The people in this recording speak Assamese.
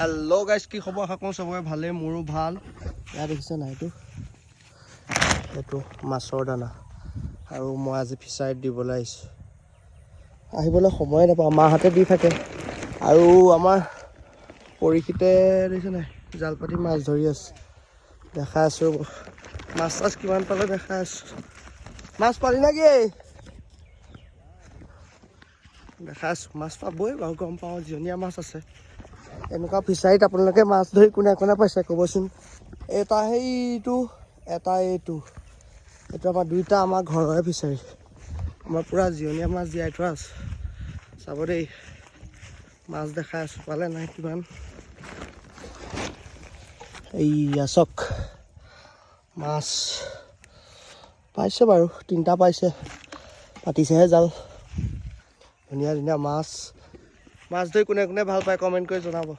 হেল্ল' গাইজ, কি খবৰ? আশা কৰোঁ চবৰে ভালেই, মোৰো ভাল। ইয়াত দেখিছে নাই, এইটো মাছৰ দানা আৰু মই আজি ফিচাৰীত দিবলৈ আহিছোঁ। আহিবলৈ সময়ে নাপাওঁ, মাহঁতে দি থাকে। আৰু আমাৰ পৰীক্ষিতে দেখিছে নাই, জাল পাতি মাছ ধৰি আছে। দেখাই আছোঁ মাছ চাছ কিমান পালে দেখাই আছোঁ। মাছ পালি নেকি? দেখাই আছোঁ মাছ পাবই বাৰু, গম পাওঁ জিয়ণীয়া মাছ আছে। এনেকুৱা ফিচাৰীত আপোনালোকে মাছ ধৰি কোনে কোনে পাইছে ক'বচোন। এটা সেইটো, এটা এইটো আমাৰ দুইটা আমাৰ ঘৰৰে ফিচাৰী। আমাৰ পূৰা জিয়ণীয়া মাছ জীয়াই থোৱা আছে। চাব দেই, মাছ দেখাই আছোঁ, পালে নাই কিমান। এইয়া চাওক, মাছ পাইছে বাৰু, 3টা পাইছে, পাতিছেহে জাল। ধুনীয়া ধুনীয়া মাছ। মাছ ধৰি কোনে কোনে ভাল পায় কমেণ্ট কৰি জনাব।